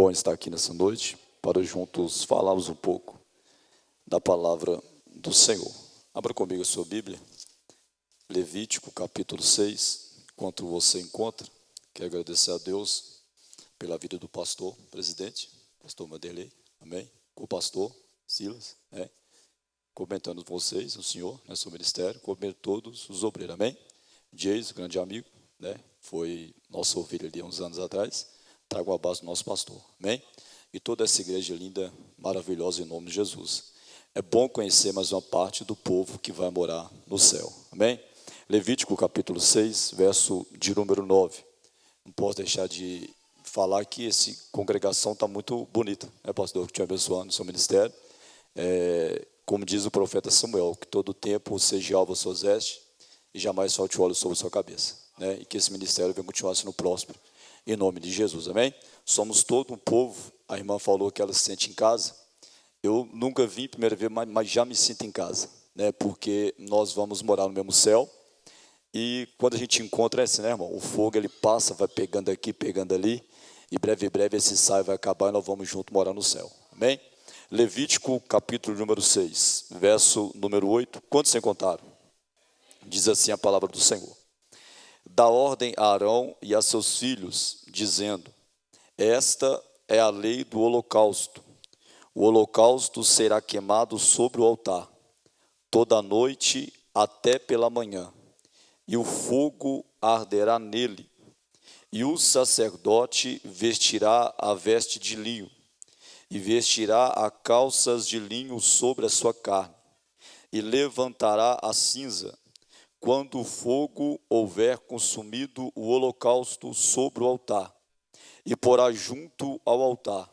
bom estar aqui nessa noite para juntos falarmos um pouco da palavra do Senhor. Abra comigo a sua Bíblia, Levítico capítulo 6. Enquanto você encontra, quero agradecer a Deus pela vida do pastor, presidente, pastor Vanderlei, amém? Com o pastor Silas, comentando com vocês, o senhor, seu ministério, comentando todos os obreiros, amém? Jason, grande amigo, foi nossa ovelha ali há uns anos atrás, trago a base do nosso pastor, amém? E toda essa igreja linda, maravilhosa, em nome de Jesus. É bom conhecer mais uma parte do povo que vai morar no céu, amém? Levítico capítulo 6, verso de número 9. Não posso deixar de falar que essa congregação está muito bonita, pastor, que te abençoando no seu ministério. Como diz o profeta Samuel, que todo tempo seja alvo as suas vestes e jamais falte óleo sobre a sua cabeça, e que esse ministério venha continuar sendo próspero, em nome de Jesus, amém? Somos todo um povo, a irmã falou que ela se sente em casa. Eu nunca vim primeira vez, mas já me sinto em casa, porque nós vamos morar no mesmo céu. E quando a gente encontra esse, irmão, o fogo ele passa, vai pegando aqui, pegando ali, e breve esse saio vai acabar e nós vamos junto morar no céu, amém? Levítico capítulo número 6, verso número 8, quantos se encontraram? Diz assim a palavra do Senhor: dá ordem a Arão e a seus filhos, dizendo: esta é a lei do holocausto. O holocausto será queimado sobre o altar, toda a noite até pela manhã, e o fogo arderá nele, e o sacerdote vestirá a veste de linho, e vestirá a calças de linho sobre a sua carne, e levantará a cinza, quando o fogo houver consumido o holocausto sobre o altar, e porá junto ao altar.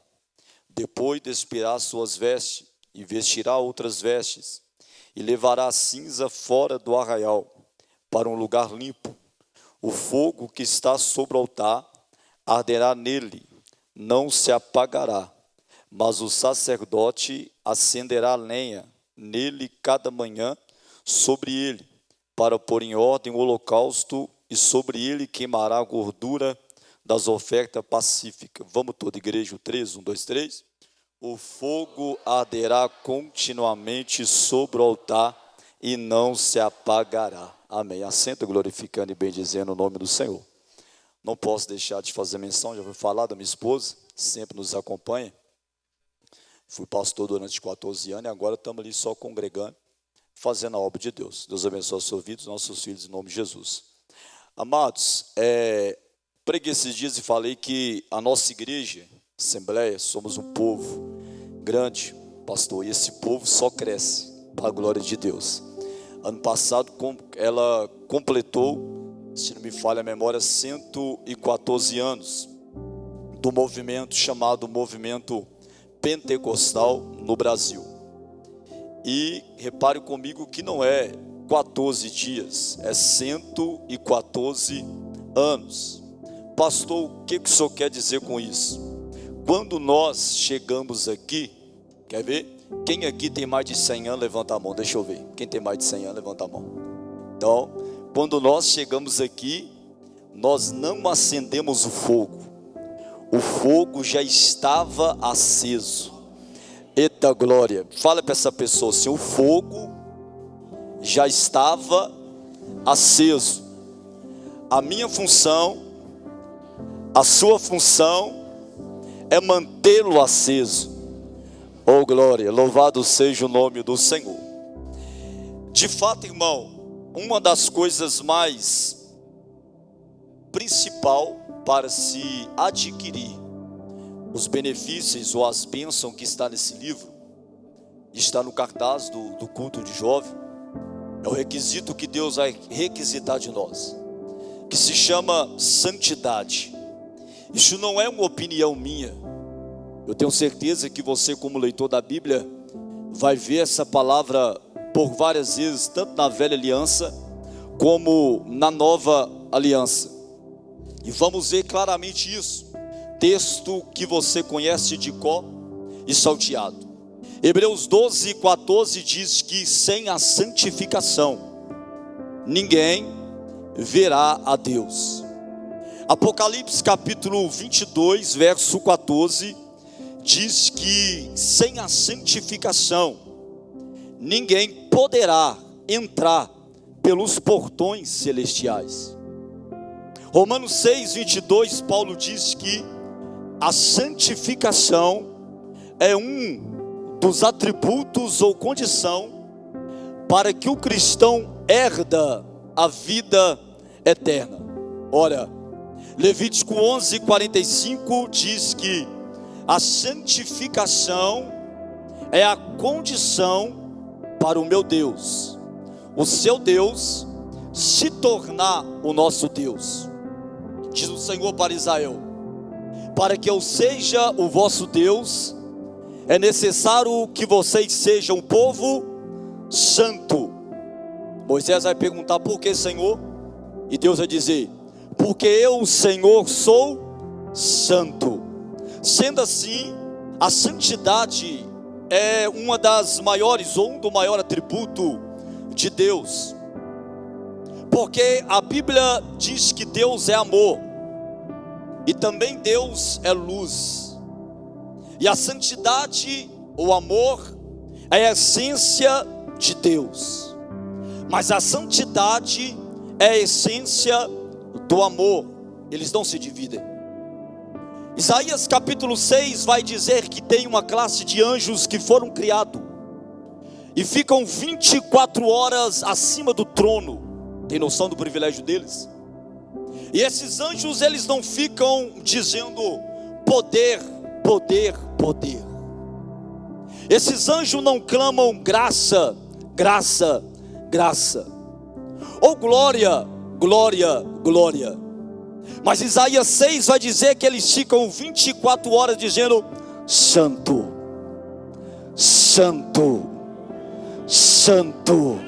Depois despirá suas vestes, e vestirá outras vestes, e levará a cinza fora do arraial, para um lugar limpo. O fogo que está sobre o altar arderá nele, não se apagará, mas o sacerdote acenderá a lenha nele cada manhã sobre ele, para pôr em ordem o holocausto, e sobre ele queimará a gordura das ofertas pacíficas. Vamos toda igreja, o 3, 1, 2, 3. O fogo arderá continuamente sobre o altar e não se apagará. Amém. Assenta glorificando e bendizendo o nome do Senhor. Não posso deixar de fazer menção, já vou falar da minha esposa, sempre nos acompanha. Fui pastor durante 14 anos e agora estamos ali só congregando, fazendo a obra de Deus. Deus abençoe a sua vida, os nossos filhos, em nome de Jesus. Amados, preguei esses dias e falei que a nossa igreja, Assembleia, somos um povo grande, pastor, e esse povo só cresce para a glória de Deus. Ano passado ela completou, se não me falha a memória, 114 anos do movimento chamado Movimento Pentecostal no Brasil. E repare comigo que não é 14 dias, é 114 anos. Pastor, o que o senhor quer dizer com isso? Quando nós chegamos aqui, quer ver? Quem aqui tem mais de 100 anos, levanta a mão, deixa eu ver. Quem tem mais de 100 anos, levanta a mão. Então, quando nós chegamos aqui, nós não acendemos o fogo já estava aceso. Eita glória, fala para essa pessoa assim: o fogo já estava aceso. A minha função, a sua função é mantê-lo aceso. Oh glória, louvado seja o nome do Senhor. De fato, irmão, uma das coisas mais principal para se adquirir os benefícios ou as bênçãos que está nesse livro, está no cartaz do culto de jovem, é o requisito que Deus vai requisitar de nós, que se chama santidade. Isso não é uma opinião minha. Eu tenho certeza que você, como leitor da Bíblia, vai ver essa palavra por várias vezes, tanto na velha aliança, como na nova aliança. E vamos ver claramente isso. Texto que você conhece de cor e salteado. Hebreus 12, 14 diz que sem a santificação, ninguém verá a Deus. Apocalipse capítulo 22, verso 14, diz que sem a santificação, ninguém poderá entrar pelos portões celestiais. Romanos 6, 22, Paulo diz que a santificação é um dos atributos ou condição para que o cristão herda a vida eterna. Ora, Levítico 11, 45 diz que a santificação é a condição para o meu Deus, o seu Deus, se tornar o nosso Deus. Diz o Senhor para Israel: para que eu seja o vosso Deus, é necessário que vocês sejam um povo santo. Moisés vai perguntar: por que, Senhor? E Deus vai dizer: porque eu, Senhor, sou santo. Sendo assim, a santidade é uma das maiores, ou um do maior atributo de Deus. Porque a Bíblia diz que Deus é amor, e também Deus é luz. E a santidade, o amor, é a essência de Deus. Mas a santidade é a essência do amor. Eles não se dividem. Isaías capítulo 6 vai dizer que tem uma classe de anjos que foram criados e ficam 24 horas acima do trono. Tem noção do privilégio deles? E esses anjos, eles não ficam dizendo poder, poder, poder. Esses anjos não clamam graça, graça, graça, ou glória, glória, glória. Mas Isaías 6 vai dizer que eles ficam 24 horas dizendo: santo, santo, santo,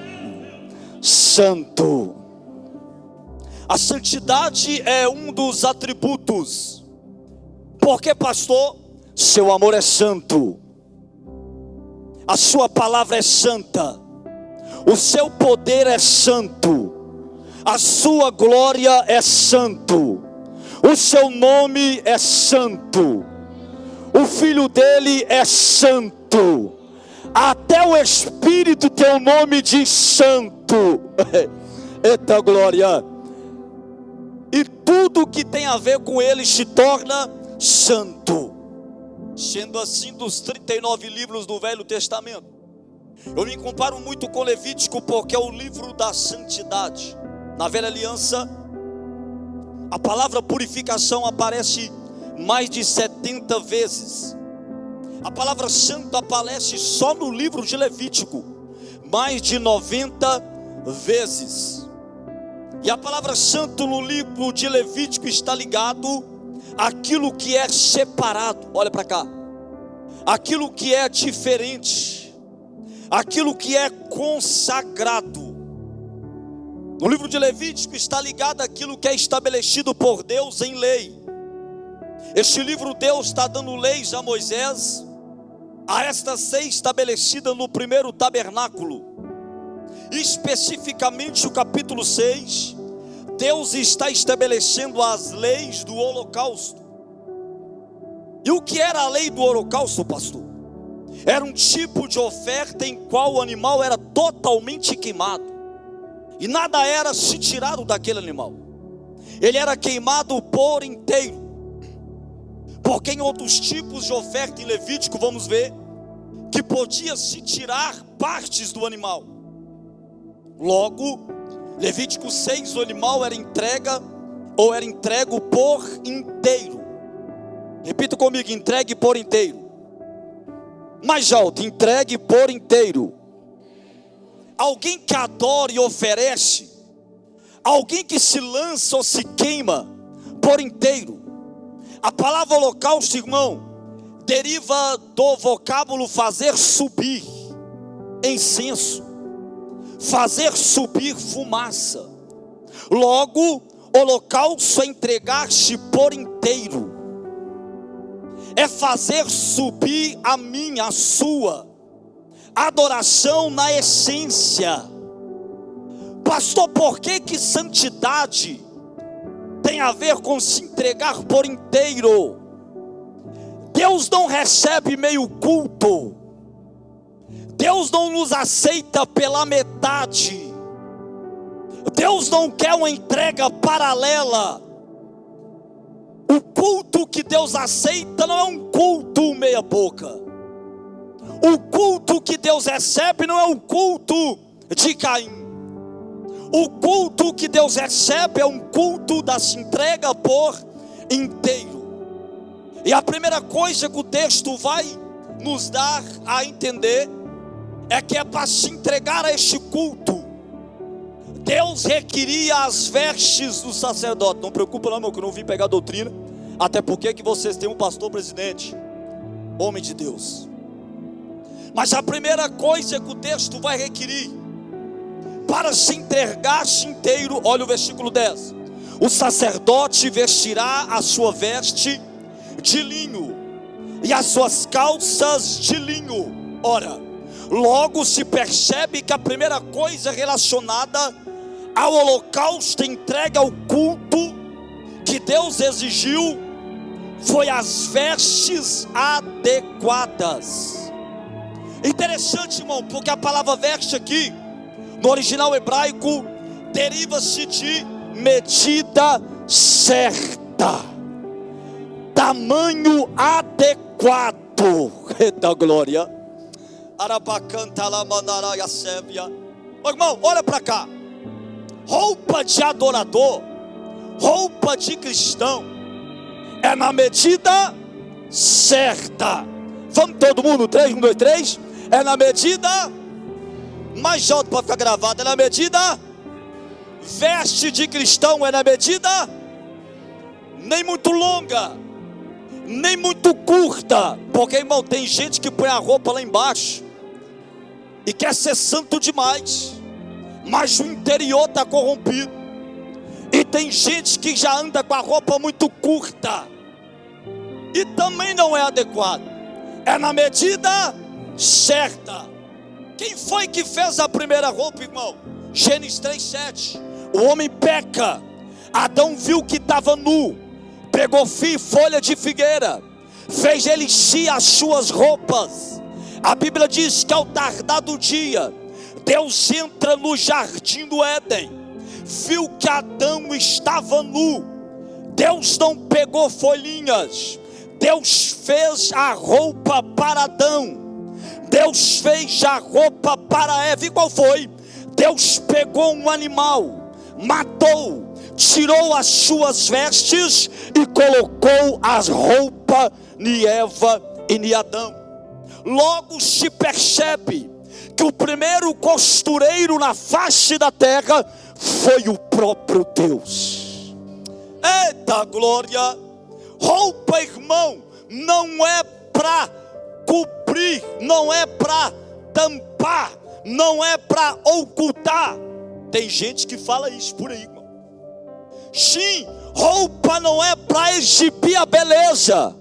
santo. A santidade é um dos atributos. Porque, pastor, seu amor é santo, a sua palavra é santa, o seu poder é santo, a sua glória é santo, o seu nome é santo, o filho dele é santo, até o Espírito tem o nome de santo. Eita glória! E tudo que tem a ver com ele se torna santo. Sendo assim, dos 39 livros do Velho Testamento, eu me comparo muito com Levítico, porque é o livro da santidade. Na Velha Aliança, a palavra purificação aparece mais de 70 vezes. A palavra santo aparece só no livro de Levítico mais de 90 vezes. E a palavra santo no livro de Levítico está ligado àquilo que é separado. Olha para cá. Aquilo que é diferente, aquilo que é consagrado. No livro de Levítico está ligado àquilo que é estabelecido por Deus em lei. Este livro, Deus está dando leis a Moisés, a esta ser estabelecida no primeiro tabernáculo. Especificamente o capítulo 6, Deus está estabelecendo as leis do holocausto. E o que era a lei do holocausto, pastor? Era um tipo de oferta em qual o animal era totalmente queimado, e nada era se tirado daquele animal. Ele era queimado por inteiro. Porque em outros tipos de oferta em Levítico, vamos ver que podia se tirar partes do animal. Logo, Levítico 6, o animal era entregue por inteiro. Repita comigo: entregue por inteiro. Mais alto: entregue por inteiro. Alguém que adora e oferece, alguém que se lança ou se queima por inteiro. A palavra holocausto, irmão, deriva do vocábulo fazer subir incenso, fazer subir fumaça. Logo, holocausto é entregar-se por inteiro, é fazer subir a minha, a sua adoração na essência. Pastor, por que santidade tem tem a ver com se entregar por inteiro. Deus não recebe meio culto. Deus não nos aceita pela metade. Deus não quer uma entrega paralela. O culto que Deus aceita não é um culto meia boca. O culto que Deus recebe não é um culto de Caim. O culto que Deus recebe é um culto da se entrega por inteiro. E a primeira coisa que o texto vai nos dar a entender é que é para se entregar a este culto, Deus requeria as vestes do sacerdote. Não preocupa não, meu, que eu não vim pegar doutrina. Até porque que vocês têm um pastor presidente, homem de Deus. Mas a primeira coisa que o texto vai requerir para se entregar-se inteiro, olha o versículo 10. O sacerdote vestirá a sua veste de linho e as suas calças de linho. Ora, logo se percebe que a primeira coisa relacionada ao holocausto entregue ao culto que Deus exigiu foi as vestes adequadas. Interessante, irmão, porque a palavra veste aqui no original hebraico deriva-se de medida certa, tamanho adequado. Eita glória. Ô, irmão, olha para cá. Roupa de adorador, roupa de cristão, é na medida certa. Vamos todo mundo, 3, 1, 2, 3. É na medida mais alto para ficar gravado. É na medida. Veste de cristão é na medida nem muito longa, nem muito curta. Porque, irmão, tem gente que põe a roupa lá embaixo e quer ser santo demais, mas o interior está corrompido. E tem gente que já anda com a roupa muito curta e também não é adequado. É na medida certa. Quem foi que fez a primeira roupa, irmão? Gênesis 3:7. O homem peca. Adão viu que estava nu, pegou folha de figueira, fez ele encher as suas roupas. A Bíblia diz que ao tardar do dia, Deus entra no jardim do Éden, viu que Adão estava nu. Deus não pegou folhinhas, Deus fez a roupa para Adão, Deus fez a roupa para Eva. E qual foi? Deus pegou um animal, matou, tirou as suas vestes e colocou as roupas em Eva e em Adão. Logo se percebe que o primeiro costureiro na face da terra foi o próprio Deus. Eita glória! Roupa, irmão, não é para cobrir, não é para tampar, não é para ocultar. Tem gente que fala isso por aí, irmão. Sim, roupa não é para exibir a beleza,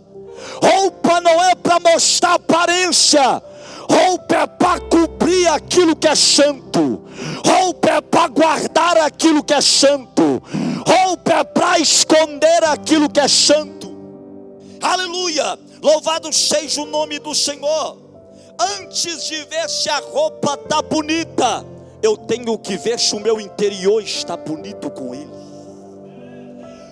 roupa não é para mostrar aparência, roupa é para cobrir aquilo que é santo, roupa é para guardar aquilo que é santo, roupa é para esconder aquilo que é santo. Aleluia, louvado seja o nome do Senhor. Antes de ver se a roupa está bonita, eu tenho que ver se o meu interior está bonito com Ele.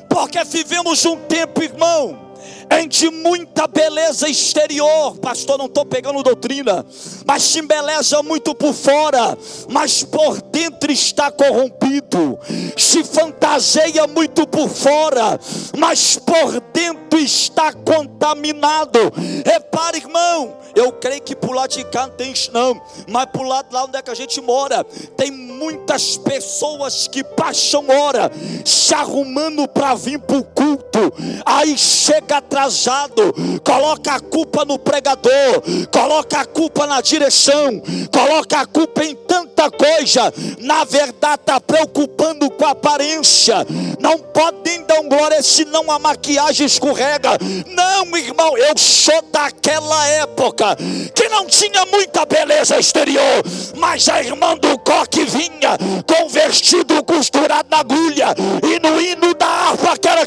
Porque vivemos um tempo, irmão, em de muita beleza exterior. Pastor, não estou pegando doutrina, mas se embeleza muito por fora, mas por dentro está corrompido. Se fantaseia muito por fora, mas por dentro está contaminado. Repare, irmão, eu creio que por lado de cá não tem isso não, mas por lado lá onde é que a gente mora, tem muitas pessoas que passam hora se arrumando para vir para o culto, aí chega atrasado, coloca a culpa no pregador, coloca a culpa na direção, coloca a culpa em tanta coisa. Na verdade está preocupando com a aparência. Não podem dar glória senão a maquiagem escorrega. Não, irmão, eu sou daquela época que não tinha muita beleza exterior, mas a irmã do coque vinha com vestido costurado na agulha, e no hino da harpa que era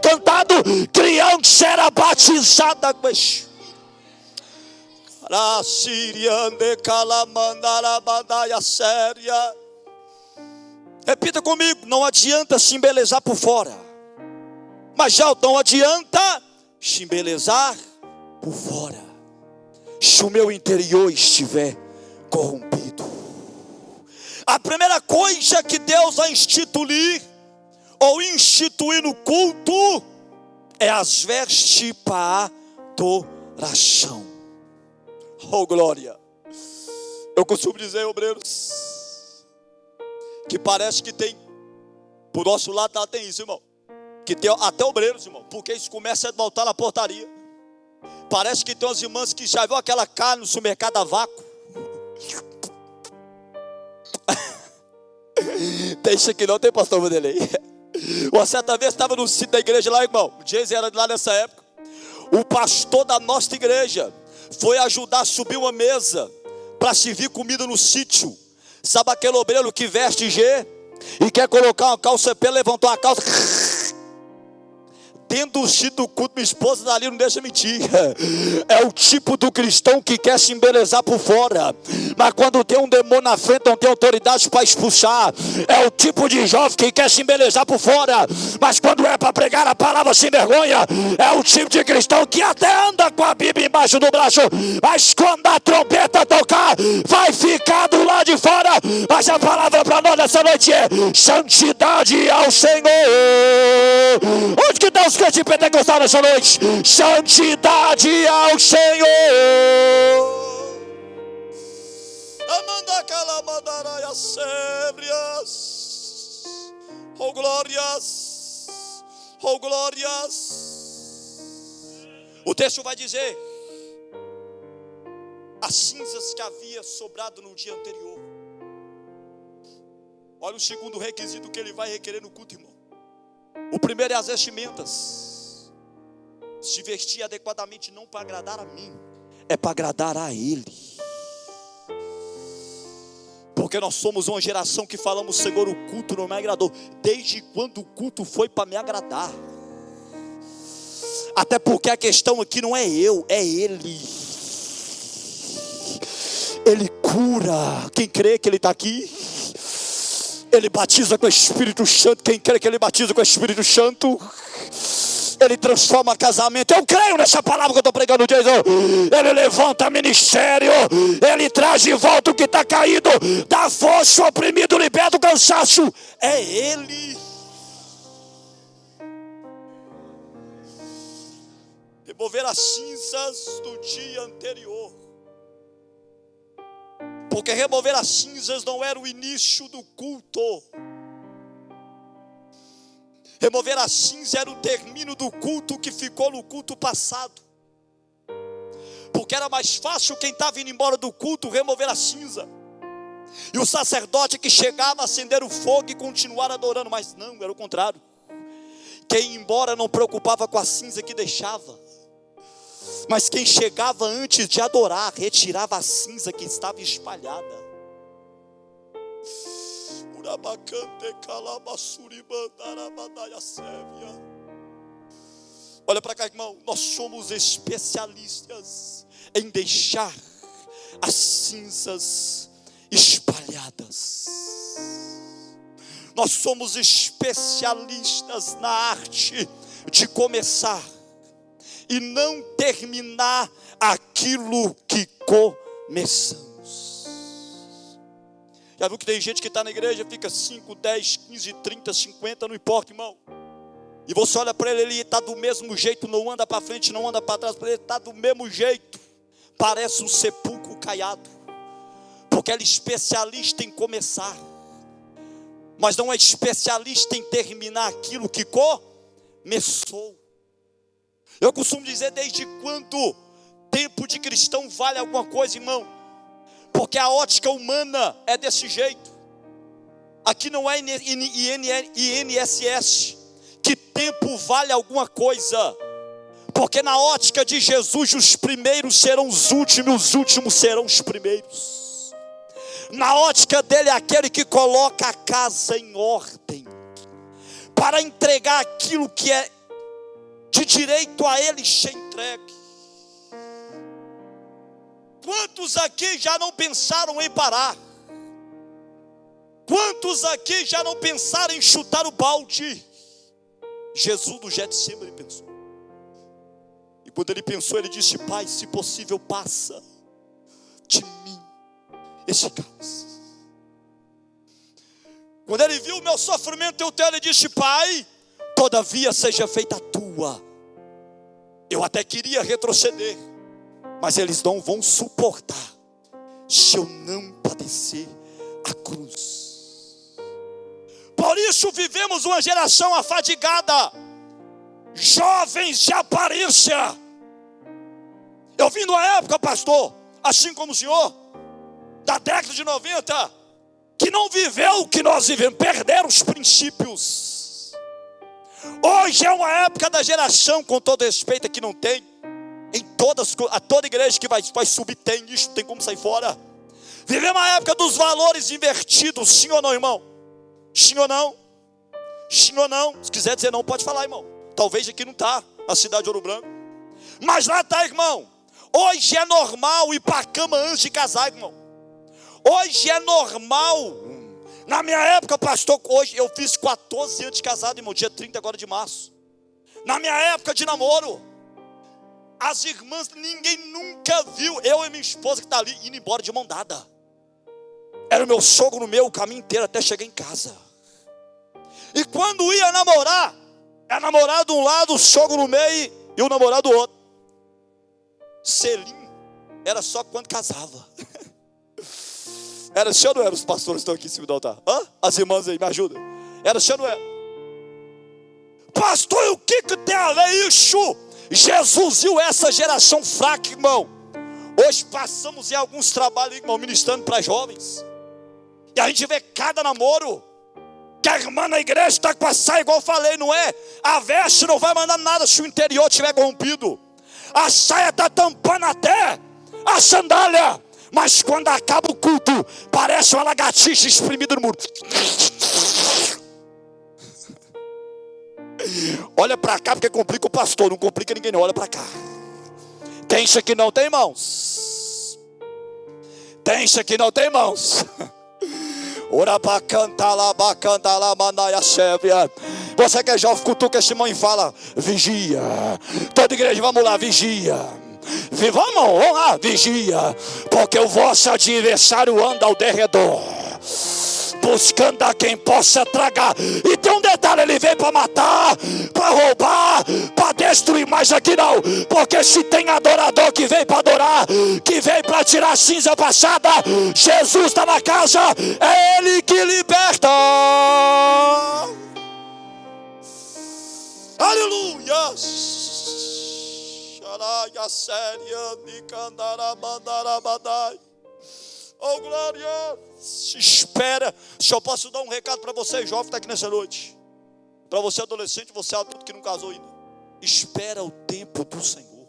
criança será batizada com Espírito. Repita comigo: não adianta se embelezar por fora, mas já não adianta se embelezar por fora, se o meu interior estiver corrompido. A primeira coisa que Deus vai instituir no culto é as vestes para adoração. Oh glória! Eu costumo dizer, obreiros, que parece que tem, por nosso lado lá tem isso, irmão, que tem até obreiros, irmão, porque isso começa a voltar na portaria. Parece que tem umas irmãs que já viu aquela carne no supermercado a vácuo. Tem isso aqui não, tem pastor Vanderlei. Uma certa vez estava no sítio da igreja lá, irmão, o Jason era lá nessa época. O pastor da nossa igreja foi ajudar a subir uma mesa para servir comida no sítio. Sabe aquele obreiro que veste G e quer colocar uma calça P, levantou a calça. Dentro do sítio do culto, minha esposa dali não deixa mentir. É o tipo do cristão que quer se embelezar por fora, mas quando tem um demônio na frente não tem autoridade para expulsar. É o tipo de jovem que quer se embelezar por fora, mas quando é para pregar a palavra sem vergonha. É o tipo de cristão que até anda com a Bíblia embaixo do braço, mas quando a trompeta tocar, vai ficar do lado de fora. Mas a palavra para nós nessa noite é santidade ao Senhor. Onde que está os crentes pentecostais nessa noite? Santidade ao Senhor. Amanda calamadaraia sébrias. Oh glórias. Oh glórias. O texto vai dizer: as cinzas que havia sobrado no dia anterior. Olha o segundo requisito que ele vai requerer no culto, irmão. O primeiro é as vestimentas. Se vestir adequadamente não para agradar a mim, é para agradar a Ele. Porque nós somos uma geração que falamos: Senhor, o culto não me agradou. Desde quando o culto foi para me agradar? Até porque a questão aqui não é eu, é Ele. Ele cura. Quem crê que Ele está aqui? Ele batiza com o Espírito Santo. Quem crê que Ele batiza com o Espírito Santo? Ele transforma casamento. Eu creio nessa palavra que eu estou pregando, Jesus. Ele levanta ministério. Ele traz de volta o que está caído. Dá força ao oprimido, liberta o cansaço. É Ele. Remover as cinzas do dia anterior. Porque remover as cinzas não era o início do culto. Remover a cinza era o término do culto que ficou no culto passado. Porque era mais fácil quem estava indo embora do culto remover a cinza. E o sacerdote que chegava a acender o fogo e continuar adorando. Mas não, era o contrário. Quem ia embora não preocupava com a cinza que deixava. Mas quem chegava antes de adorar, retirava a cinza que estava espalhada. Olha para cá, irmão. Nós somos especialistas em deixar as cinzas espalhadas. Nós somos especialistas na arte de começar e não terminar aquilo que começamos. Já viu que tem gente que está na igreja, fica 5, 10, 15, 30, 50, não importa, irmão. E você olha para ele, ele está do mesmo jeito, não anda para frente, não anda para trás, ele está do mesmo jeito. Parece um sepulcro caiado. Porque ele é especialista em começar, mas não é especialista em terminar aquilo que começou. Eu costumo dizer: desde quando tempo de cristão vale alguma coisa, irmão? Porque a ótica humana é desse jeito. Aqui não é INSS que tempo vale alguma coisa. Porque na ótica de Jesus, os primeiros serão os últimos serão os primeiros. Na ótica dele é aquele que coloca a casa em ordem, para entregar aquilo que é de direito a ele ser entregue. Quantos aqui já não pensaram em parar? Quantos aqui já não pensaram em chutar o balde? Jesus do Getsemane pensou. E quando ele pensou, ele disse: Pai, se possível, passa de mim esse cálice. Quando ele viu o meu sofrimento e o teu, ele disse: Pai, todavia seja feita a tua. Eu até queria retroceder, mas eles não vão suportar se eu não padecer a cruz. Por isso vivemos uma geração afadigada, jovens de aparência. Eu vim numa época, pastor, assim como o senhor, da década de 90, que não viveu o que nós vivemos, perderam os princípios. Hoje é uma época da geração, com todo respeito, que não tem. A toda igreja que vai subir tem isso, tem como sair fora. Vivemos uma época dos valores invertidos, sim ou não, irmão? Sim ou não? Sim ou não? Se quiser dizer não, pode falar, irmão. Talvez aqui não está, a cidade de Ouro Branco. Mas lá está, irmão. Hoje é normal ir para a cama antes de casar, irmão. Hoje é normal. Na minha época, pastor, hoje eu fiz 14 anos de casado, irmão, dia 30 agora de março. Na minha época de namoro, as irmãs, ninguém nunca viu eu e minha esposa que está ali indo embora de mão dada. Era o meu sogro no meu o caminho inteiro até chegar em casa. E quando ia namorar, era namorado de um lado, o sogro no meio e o namorado do outro. Selim era só quando casava. Era, se ou não era? Os pastores estão aqui em cima do altar. Hã? As irmãs aí, me ajudam. Era, se ou não era? Pastor, o que tem a ver isso? Jesus viu essa geração fraca, irmão. Hoje passamos em alguns trabalhos, irmão, ministrando para jovens. E a gente vê cada namoro, que a irmã na igreja está com a saia, igual eu falei, não é? A veste não vai mandar nada se o interior estiver corrompido. A saia está tampando até a sandália. Mas quando acaba o culto, parece uma lagartixa espremida no muro. Olha para cá, porque complica o pastor, não complica ninguém não, olha para cá. Tem isso aqui não tem, irmãos? Tem isso aqui não tem, irmãos? Ora para cantar lá, manaia sébia. Você que é jovem, cutuca esse irmão e fala: vigia. Toda igreja, vamos lá, vigia. Vamos lá, vigia. Porque o vosso adversário anda ao derredor, buscando a quem possa tragar. E tem um detalhe: ele vem para matar, para roubar, para destruir. Mas aqui não, porque se tem adorador que vem para adorar, que vem para tirar a cinza passada, Jesus está na casa, é Ele que liberta. Aleluia. Oh, glória. Espera. Se eu posso dar um recado para você, jovem que está aqui nessa noite, para você adolescente, você adulto que não casou ainda, espera o tempo do Senhor.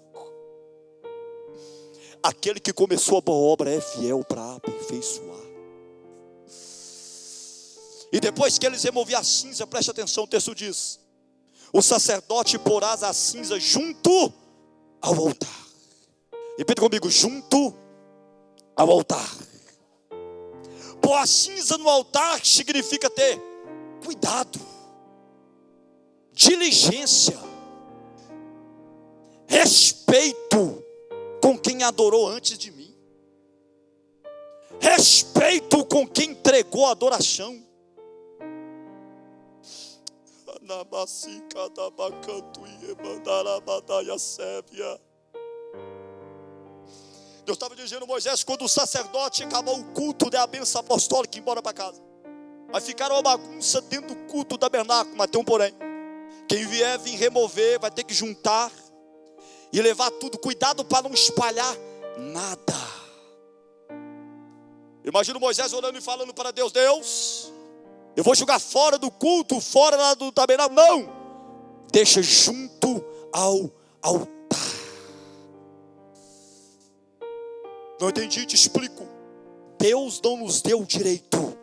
Aquele que começou a boa obra é fiel para aperfeiçoar. E depois que eles removiam a cinza, preste atenção, o texto diz: o sacerdote porá a cinza junto ao altar. Repita comigo: junto ao altar. Pôr a cinza no altar significa ter cuidado, diligência, respeito com quem adorou antes de mim, respeito com quem entregou a adoração. Deus estava dizendo a Moisés: quando o sacerdote acabou o culto, der a bênção apostólica e ir embora para casa. Vai ficar uma bagunça dentro do culto do tabernáculo, mas tem um porém: quem vier vir remover vai ter que juntar e levar tudo. Cuidado para não espalhar nada. Imagina Moisés orando e falando para Deus: Deus, eu vou jogar fora do culto, fora lá do tabernáculo. Não, deixa junto ao altar. Não entendi, te explico. Deus não nos deu o direito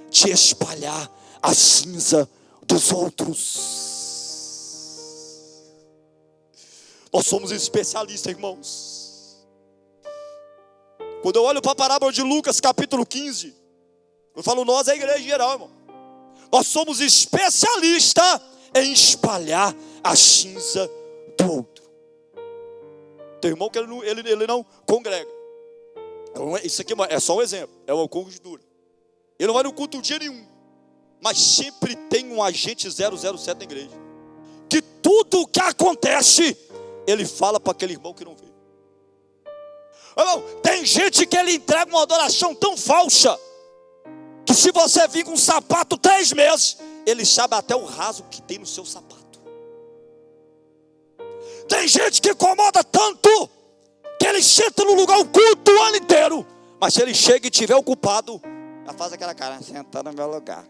de espalhar a cinza dos outros. Nós somos especialistas, irmãos. Quando eu olho para a parábola de Lucas, capítulo 15, eu falo nós, é a igreja em geral, irmão. Nós somos especialistas em espalhar a cinza do outro. Tem irmão que ele não congrega. Isso aqui é só um exemplo, é uma conjuntura. Ele não vai no culto dia nenhum, mas sempre tem um agente 007 na igreja, que tudo o que acontece, ele fala para aquele irmão que não vê. Irmão, tem gente que ele entrega uma adoração tão falsa, que se você vir com um sapato 3 meses, ele sabe até o rasgo que tem no seu sapato. Tem gente que incomoda tanto, que ele senta no lugar o culto o ano inteiro, mas se ele chega e estiver ocupado, já faz aquela cara, sentar no meu lugar.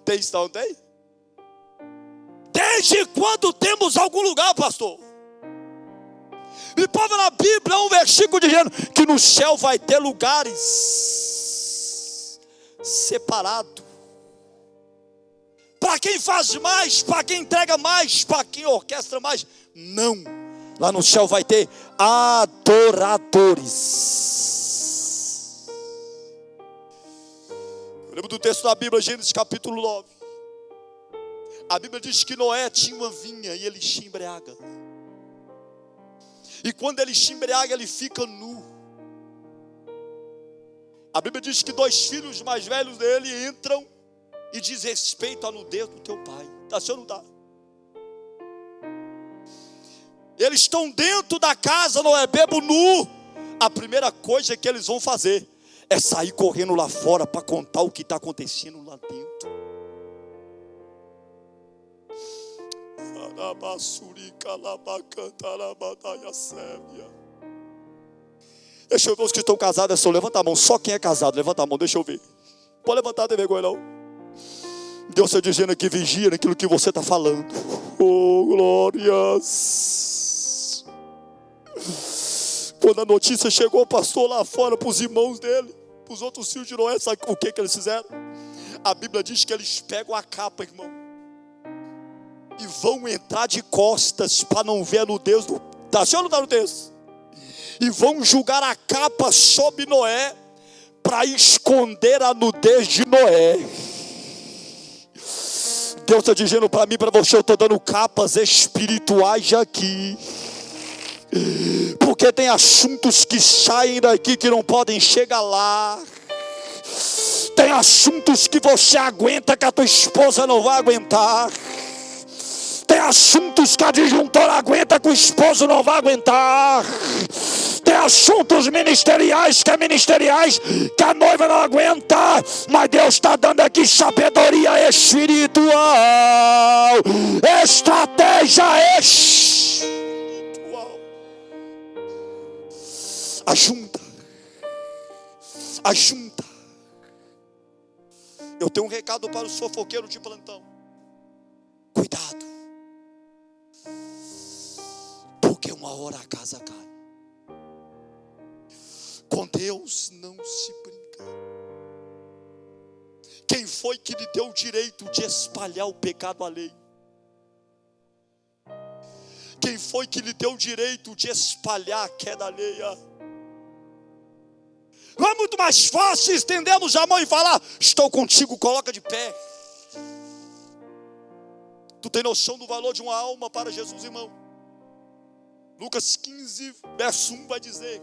Tem isso, não tem? Desde quando temos algum lugar, pastor? Me prova na Bíblia um versículo dizendo que no céu vai ter lugares separados. Para quem faz mais, para quem entrega mais, para quem orquestra mais. Não. Lá no céu vai ter adoradores. Eu lembro do texto da Bíblia, Gênesis capítulo 9. A Bíblia diz que Noé tinha uma vinha e ele se embriaga. E quando ele se embriaga, ele fica nu. A Bíblia diz que 2 filhos mais velhos dele entram e diz respeito à nudez do teu pai. Está ou não está? Eles estão dentro da casa, Noé bebo nu. A primeira coisa que eles vão fazer é sair correndo lá fora para contar o que está acontecendo lá dentro. Deixa eu ver os que estão casados. É só levanta a mão. Só quem é casado, levanta a mão, deixa eu ver. Pode levantar, não tem vergonha não. Deus está dizendo aqui, vigia naquilo que você está falando. Oh, glórias. Quando a notícia chegou, pastor, lá fora, para os irmãos dele, para os outros filhos de Noé, sabe o que eles fizeram? A Bíblia diz que eles pegam a capa, irmão, e vão entrar de costas para não ver a nudez do... Está achando ou não está no texto? E vão jogar a capa sobre Noé para esconder a nudez de Noé. Deus está dizendo para mim, para você, eu estou dando capas espirituais aqui. Porque tem assuntos que saem daqui que não podem chegar lá. Tem assuntos que você aguenta que a tua esposa não vai aguentar. Tem assuntos que a disjuntora aguenta que o esposo não vai aguentar. Tem assuntos ministeriais que a noiva não aguenta. Mas Deus está dando aqui sabedoria espiritual, estratégia espiritual. Ajunta. Eu tenho um recado para os fofoqueiros de plantão. Cuidado, porque uma hora a casa cai. Com Deus não se brinca. Quem foi que lhe deu o direito de espalhar o pecado alheio? Quem foi que lhe deu o direito de espalhar a queda alheia? Não é muito mais fácil estendermos a mão e falar: estou contigo, coloca de pé. Tu tem noção do valor de uma alma para Jesus, irmão? Lucas 15, verso 1 vai dizer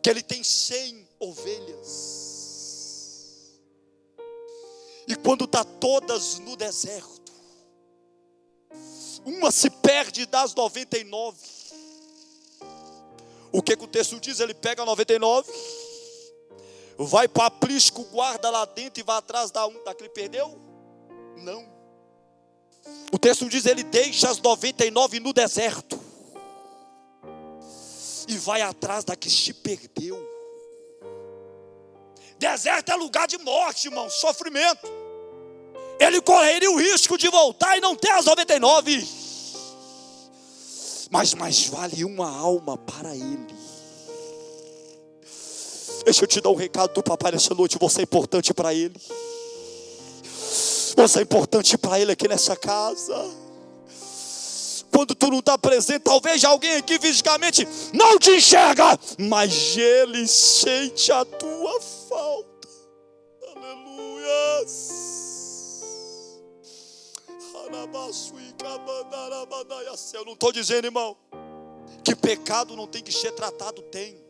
que ele tem 100 ovelhas. E quando está todas no deserto, uma se perde das 99. O que o texto diz? Ele pega 99, vai para aprisco, guarda lá dentro e vai atrás da que ele perdeu? Não. O texto diz, ele deixa as 99 no deserto e vai atrás da que se perdeu. Deserto é lugar de morte, irmão, sofrimento. Ele correria o risco de voltar e não ter as 99. Mas mais vale uma alma para ele. Deixa eu te dar um recado do papai nessa noite. Você é importante para ele. Você é importante para Ele aqui nessa casa. Quando tu não está presente, talvez alguém aqui fisicamente não te enxerga, mas Ele sente a tua falta. Aleluia. Eu não estou dizendo, irmão, que pecado não tem que ser tratado, tem.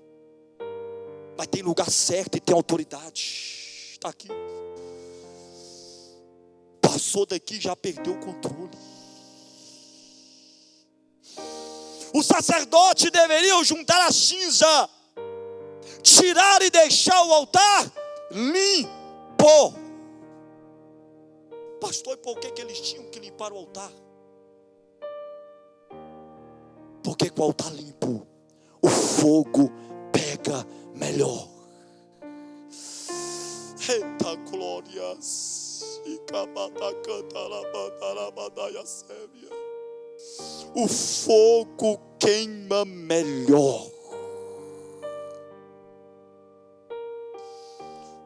Mas tem lugar certo e tem autoridade. Está aqui. Passou daqui, já perdeu o controle. O sacerdote deveria juntar a cinza, tirar e deixar o altar limpo. Pastor, e por que eles tinham que limpar o altar? Porque com o altar limpo, o fogo pega melhor. Eita glórias. O fogo queima melhor.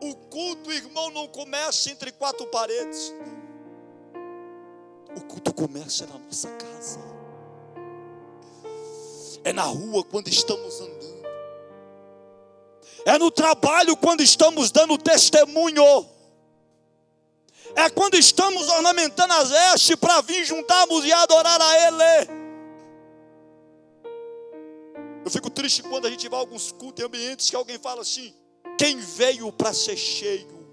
O culto, irmão, não começa entre quatro paredes. O culto começa na nossa casa. É na rua quando estamos andando. É no trabalho quando estamos dando testemunho. É quando estamos ornamentando as vestes para vir juntarmos e adorar a Ele. Eu fico triste quando a gente vai a alguns cultos em ambientes que alguém fala assim: quem veio para ser cheio?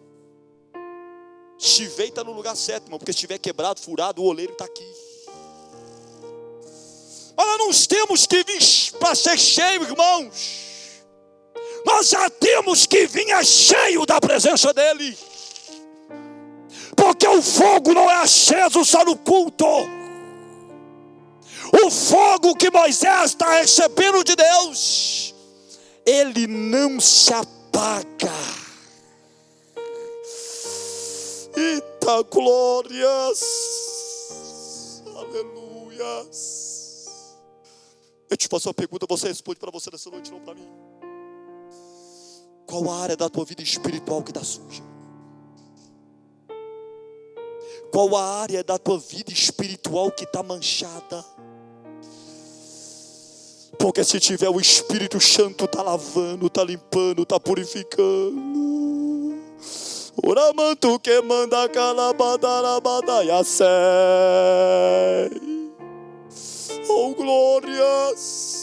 Se veio está no lugar certo, irmão, porque se estiver quebrado, furado, o oleiro está aqui. Mas nós não temos que vir para ser cheio, irmãos. Nós já temos que vir cheio da presença dEle. Porque o fogo não é aceso só no culto. O fogo que Moisés está recebendo de Deus, ele não se apaga. Eita glórias. Aleluias. Eu te faço uma pergunta, você responde para você nessa noite, não para mim. Qual a área da tua vida espiritual que está suja? Qual a área da tua vida espiritual que está manchada? Porque se tiver o Espírito Santo, está lavando, está limpando, está purificando. Oramantu que manda calabadalabadaiacé. Oh glórias.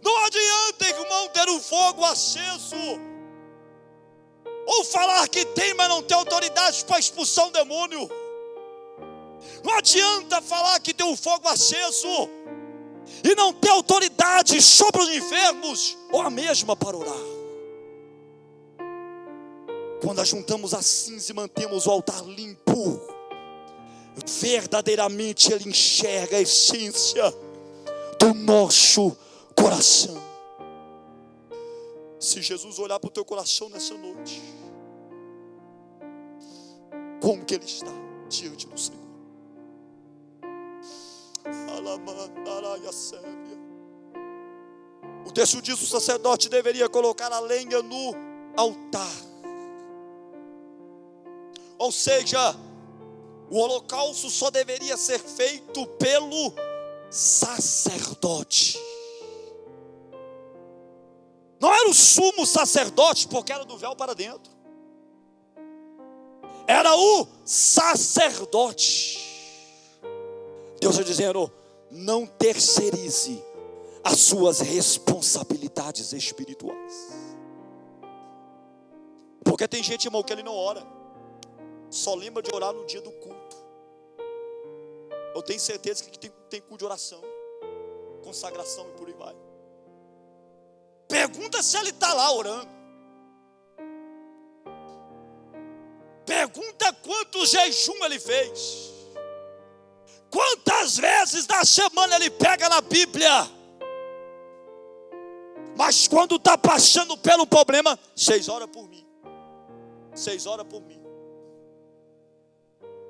Não adianta, irmão, ter o fogo aceso. Ou falar que tem, mas não tem autoridade para expulsar um demônio. Não adianta falar que tem um fogo aceso e não ter autoridade sobre os enfermos, ou a mesma para orar. Quando ajuntamos a cinza e mantemos o altar limpo, verdadeiramente Ele enxerga a essência do nosso coração. Se Jesus olhar para o teu coração nessa noite, como que Ele está diante do Senhor? O texto diz: o sacerdote deveria colocar a lenha no altar. Ou seja, o holocausto só deveria ser feito pelo sacerdote. Não era o sumo sacerdote, porque era do véu para dentro. Era o sacerdote. Deus está dizendo: não terceirize as suas responsabilidades espirituais. Porque tem gente, irmão, que ele não ora, só lembra de orar no dia do culto. Eu tenho certeza que tem culto de oração, consagração e por aí vai. Pergunta se ele está lá orando. Pergunta quantos jejum ele fez. Quantas vezes na semana ele pega na Bíblia. Mas quando está passando pelo problema, 6 horas por mim. 6 horas por mim.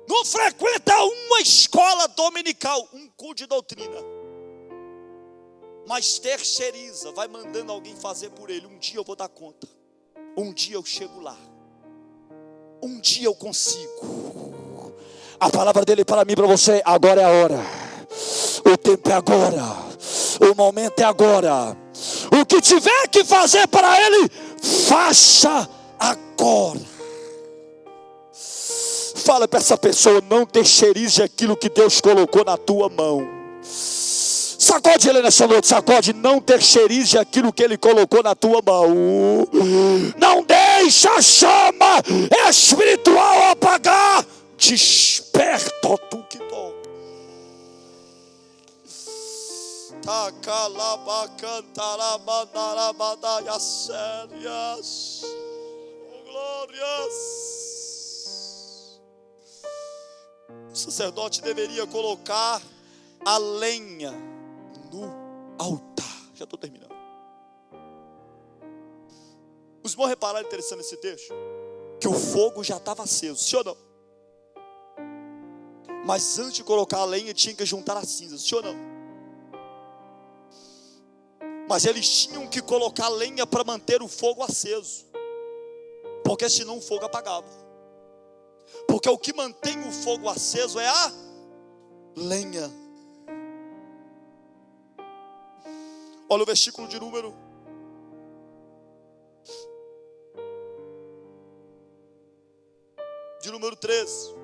Não frequenta uma escola dominical, um culto de doutrina. Mas terceiriza, vai mandando alguém fazer por ele. Um dia eu vou dar conta. Um dia eu chego lá. um dia eu consigo. A palavra dele para mim e para você: agora é a hora, o tempo é agora, o momento é agora. O que tiver que fazer para ele, faça agora. Fala para essa pessoa: não terceirize aquilo que Deus colocou na tua mão. Sacode ele nessa noite, sacode. Não terceirize aquilo que ele colocou na tua mão. Não deixe a chama espiritual apagar. Desperta, ó tu que dó. Glórias. O sacerdote deveria colocar a lenha no altar. Já estou terminando. Os irmãos repararam interessante nesse texto que o fogo já estava aceso, sim ou não? Mas antes de colocar a lenha tinha que juntar as cinzas, sim ou não? Mas eles tinham que colocar a lenha para manter o fogo aceso, porque senão o fogo apagava. Porque o que mantém o fogo aceso é a lenha. Olha o versículo de número 13.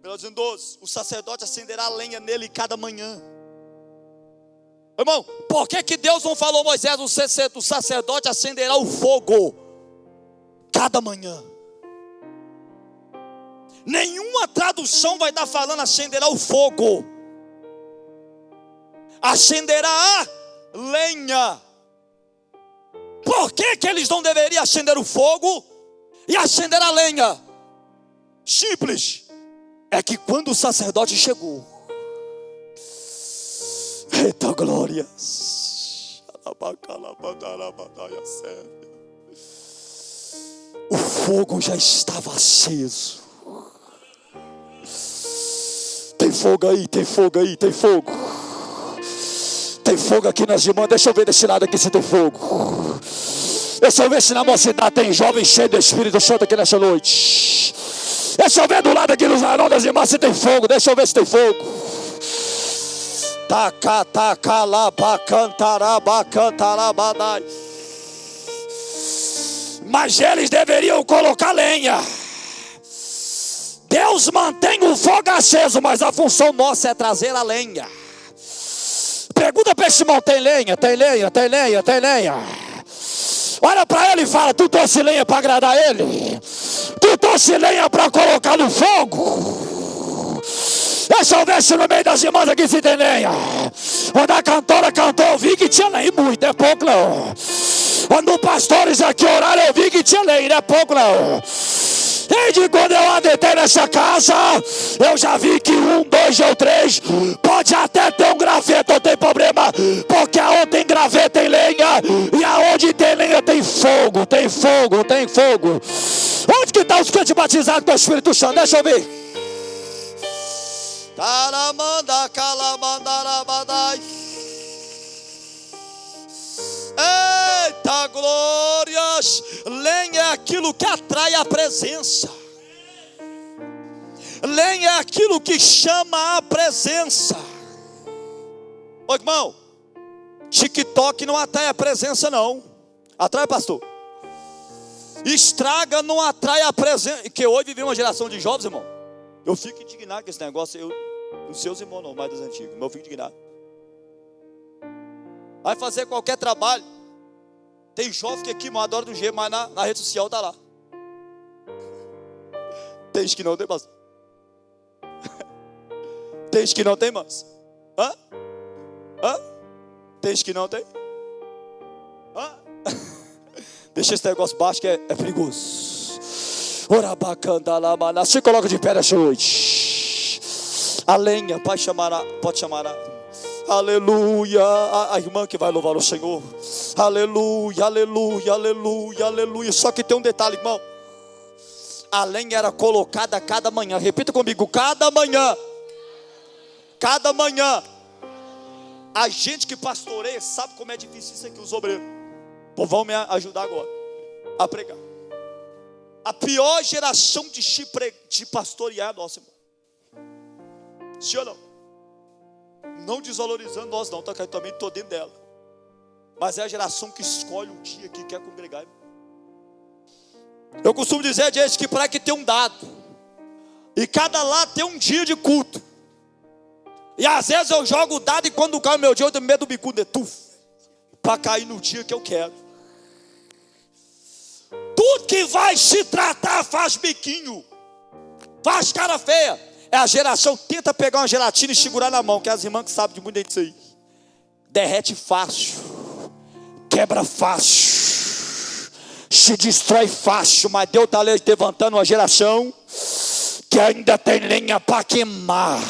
Melhor dizendo 12. O sacerdote acenderá a lenha nele cada manhã. Irmão, por que Deus não falou a Moisés: o sacerdote acenderá o fogo cada manhã? Nenhuma tradução vai estar falando acenderá o fogo. Acenderá a lenha. Por que eles não deveriam acender o fogo e acender a lenha? Simples. É que quando o sacerdote chegou, eita glória, o fogo já estava aceso. Tem fogo aí, tem fogo aí, tem fogo. Tem fogo aqui nas irmãs. Deixa eu ver desse lado aqui se tem fogo. Deixa eu ver se na mocidade tem jovem cheio do Espírito Santo aqui nessa noite. Deixa eu ver do lado aqui dos varões das irmãs se tem fogo. Deixa eu ver se tem fogo. Mas eles deveriam colocar lenha. Deus mantém o fogo aceso, mas a função nossa é trazer a lenha. Pergunta para esse irmão: tem lenha? Tem lenha, tem lenha, tem lenha. Olha para ele e fala: tu trouxe lenha para agradar ele? Tu trouxe lenha para colocar no fogo? Deixa eu ver se no meio das irmãs aqui se tem lenha. Quando a cantora cantou, eu vi que tinha lenha. Muito, é pouco não. Quando os pastores aqui oraram, eu vi que tinha lenha. Não é pouco não. Desde quando eu adentrei nessa casa, eu já vi que 1, 2 ou 3 pode até ter um graveto, não tem problema, porque aonde tem graveto tem lenha, e aonde tem lenha tem fogo, tem fogo, tem fogo. Onde que estão os crentes batizados com o Espírito Santo? Deixa eu ver. Taramanda, calamandarabadai. Eita glórias. Lenha é aquilo que atrai a presença. Lenha é aquilo que chama a presença. Ô irmão, TikTok não atrai a presença não. Atrai, pastor? Estraga não atrai a presença. Que hoje vive uma geração de jovens, irmão. Eu fico indignado com esse negócio. Os seus irmãos não, mais dos antigos, mas eu fico indignado. Vai fazer qualquer trabalho. Tem jovem que aqui, mas adora do jeito, mas na rede social tá lá. Tem gente que não tem, mas tem gente que não tem, mas tem gente que não tem. Deixa esse negócio baixo que é perigoso. Se coloca de pé nessa noite. A lenha, pode chamar. Aleluia. A irmã que vai louvar o Senhor. Aleluia, aleluia, aleluia, aleluia. Só que tem um detalhe, irmão. A lenha era colocada cada manhã. Repita comigo: cada manhã. Cada manhã. A gente que pastoreia sabe como é difícil isso aqui, os obreiros. Pô, vão me ajudar agora a pregar. A pior geração de pastorear é a nossa, irmão. Sim ou não? Não desvalorizando nós não, tá? Que eu também estou dentro dela. Mas é a geração que escolhe um dia que quer congregar, irmão. Eu costumo dizer, gente, que para que ter um dado, e cada lá tem um dia de culto. E às vezes eu jogo o dado e quando cai o meu dia eu tenho medo do bicudo de tuf, para cair no dia que eu quero. Tudo que vai se tratar faz biquinho, faz cara feia. É a geração que tenta pegar uma gelatina e segurar na mão, que é as irmãs que sabem de muito disso aí. Derrete fácil, quebra fácil, se destrói fácil. Mas Deus está levantando uma geração que ainda tem lenha para queimar.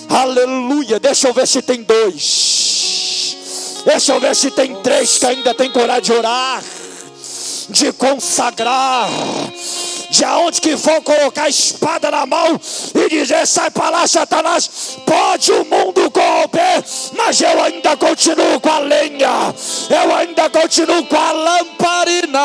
Aleluia. Deixa eu ver se tem 2. Deixa eu ver se tem 3 que ainda tem coragem de orar, de consagrar, de aonde que for colocar a espada na mão e dizer: sai para lá, Satanás. Pode o mundo corromper, mas eu ainda continuo com a lenha, eu ainda continuo com a lamparina.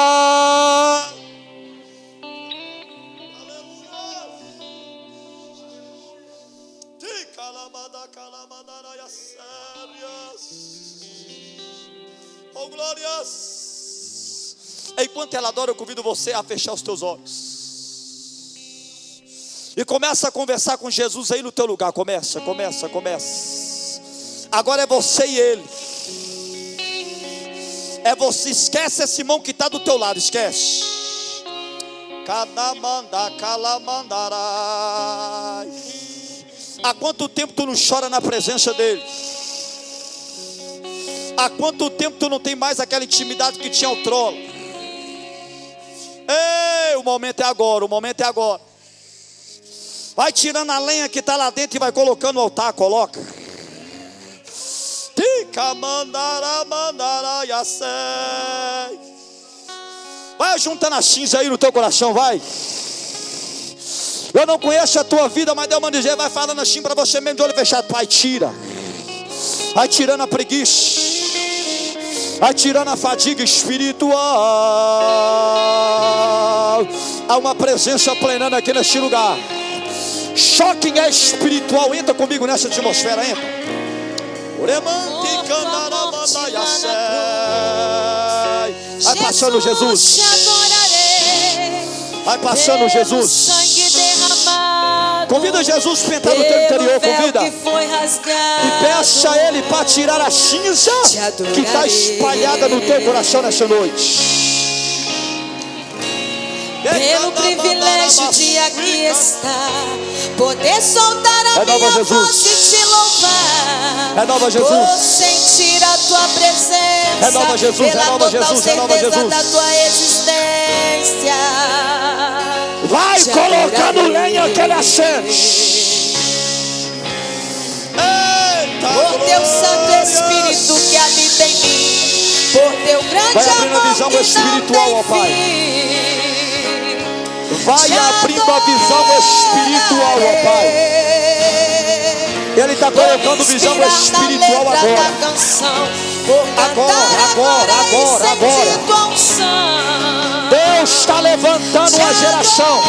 Oh, glórias. Enquanto ela adora, eu convido você a fechar os teus olhos e começa a conversar com Jesus aí no teu lugar. Começa. Agora é você e ele. É você. Esquece esse irmão que está do teu lado. Esquece. Há quanto tempo tu não chora na presença dele? Há quanto tempo tu não tem mais aquela intimidade que tinha outrora? Ei, o momento é agora, Vai tirando a lenha que está lá dentro e vai colocando no altar, coloca. Vai juntando a cinza aí no teu coração, vai. Eu não conheço a tua vida, mas Deus manda dizer, vai falando assim para você mesmo de olho fechado. Pai, tira. Vai tirando a preguiça, vai tirando a fadiga espiritual. Há uma presença plenando aqui neste lugar. Choque é espiritual. Entra comigo nessa atmosfera, entra. Vai passando Jesus. Vai passando Jesus. Convida Jesus para entrar no teu interior. Convida. E peça a Ele para tirar a cinza que está espalhada no teu coração nessa noite. Pelo privilégio de aqui estar, poder soltar a minha voz e te louvar. Renova Jesus. Por sentir a tua presença. Renova Jesus, pela renova total Jesus, renova certeza Jesus. da tua existência. Vai Te colocando adorarei. lenha que ele acende. Por teu Santo Espírito que habita em mim, por teu grande vai abrindo a visão amor espiritual, ó Pai. Vai Te abrindo a visão espiritual, ó Pai. Ele está colocando visão espiritual agora. Agora. Deus está levantando uma geração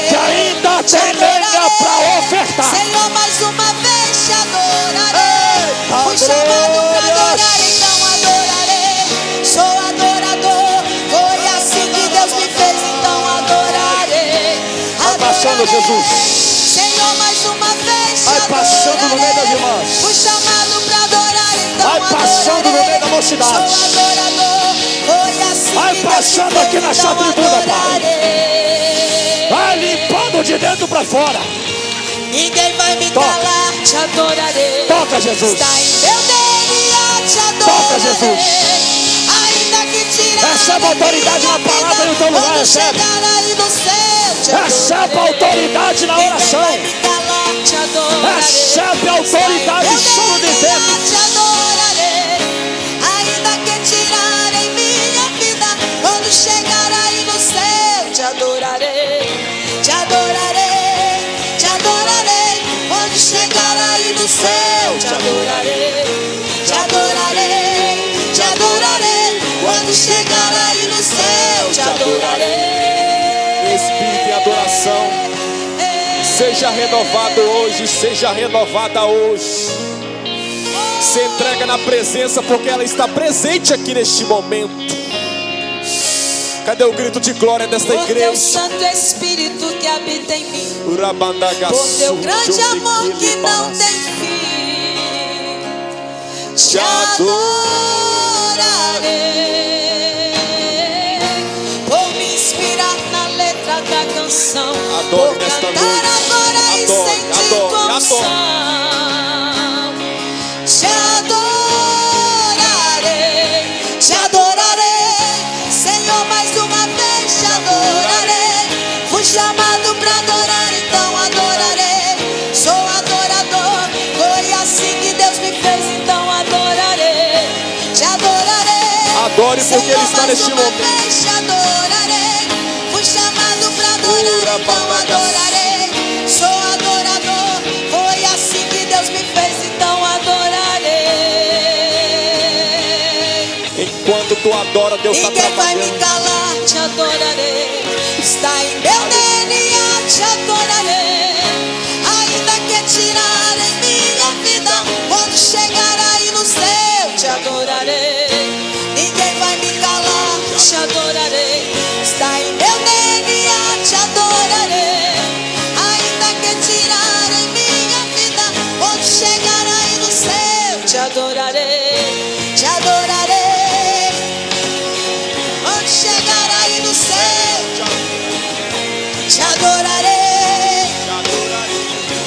que ainda tem lenha para ofertar. Senhor, mais uma vez te adorarei. Fui chamado para adorar, então adorarei. Sou adorador, foi assim que Deus me fez, então adorarei. Vai passando, Jesus. Senhor, mais uma vez te vai passando no meio das irmãs. Fui chamado para adorar, então vai passando no meio da mocidade. Sou adorador, foi assim vai que passando Deus me aqui fez, nessa então tribuna, Pai. adorarei. Vai limpando de dentro para fora. Ninguém vai me Toca. calar, te adorarei. Toca, Jesus. Está em meu DNA, te adorarei. Toca, Jesus. Ainda que tirar recebe autoridade na palavra no teu lugar, recebe. Recebe autoridade na oração. Recebe autoridade em sono de vento. Te adorarei. Ainda que tirarem minha vida, quando chegar aí no céu, te adorarei. Te adorarei, te adorarei. Quando chegar aí no céu, te adorarei. Te adorarei, te Seja renovado hoje, seja renovada hoje. Se entrega na presença, porque ela está presente aqui neste momento. Cadê o grito de glória desta Por teu igreja? Santo Espírito que habita em mim, Urabandagaçu, por teu grande amor que Jobiquili, não Baras. tem fim, te adorarei. Por me inspirar na letra da canção, Adore por nesta cantar noite. agora e Adore, sentir adore, tua adore. unção. Te adorarei, te adorarei, Senhor, mais uma vez te adorarei. Fui chamado pra adorar, então adorarei. Sou adorador, foi assim que Deus me fez, então adorarei. Te adorarei, Adore porque Senhor, Ele está mais neste uma momento. vez te adorarei. Fui chamado pra adorar, então adorarei. Sou adorador, foi assim que Deus me fez, então adorarei. Enquanto tu adora, Deus está Ninguém vai me trabalhando. calar, te adorarei. Está em meu DNA, te adorarei. Ainda que tirarem minha vida, quando chegar aí no céu, te adorarei. Ninguém vai me calar, te adorarei. Está em meu DNA, te adorarei. Ainda que tirarem minha vida, quando chegar aí no céu, te adorarei. Te adorarei. Quando chegar aí no céu, te adorarei.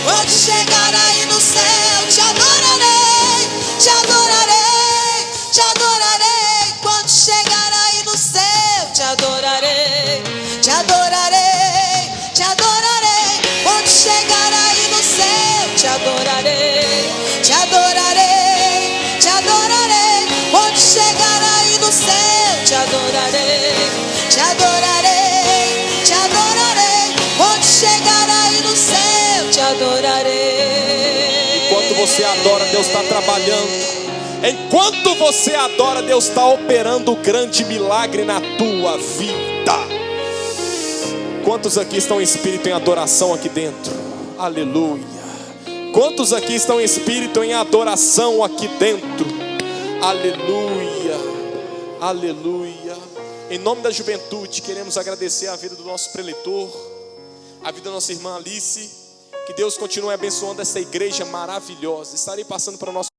Quando chegar aí no céu, te adorarei. Te adorarei, te adorarei. Quando chegar aí no céu, te adorarei. Te adorarei, te adorarei. Quando chegar aí no céu, te adorarei. Te adorarei, te adorarei. Quando chegar aí no céu, te adorarei. Te adorarei, te adorarei. Quando chegar aí no céu, te adorarei. Enquanto você adora, Deus está trabalhando. Enquanto você adora, Deus está operando o grande milagre na tua vida. Quantos aqui estão em espírito em adoração aqui dentro? Aleluia. Quantos aqui estão em espírito em adoração aqui dentro? Aleluia. Aleluia. Em nome da juventude, queremos agradecer a vida do nosso preletor, a vida da nossa irmã Alice. Que Deus continue abençoando essa igreja maravilhosa. Estarei passando para o nosso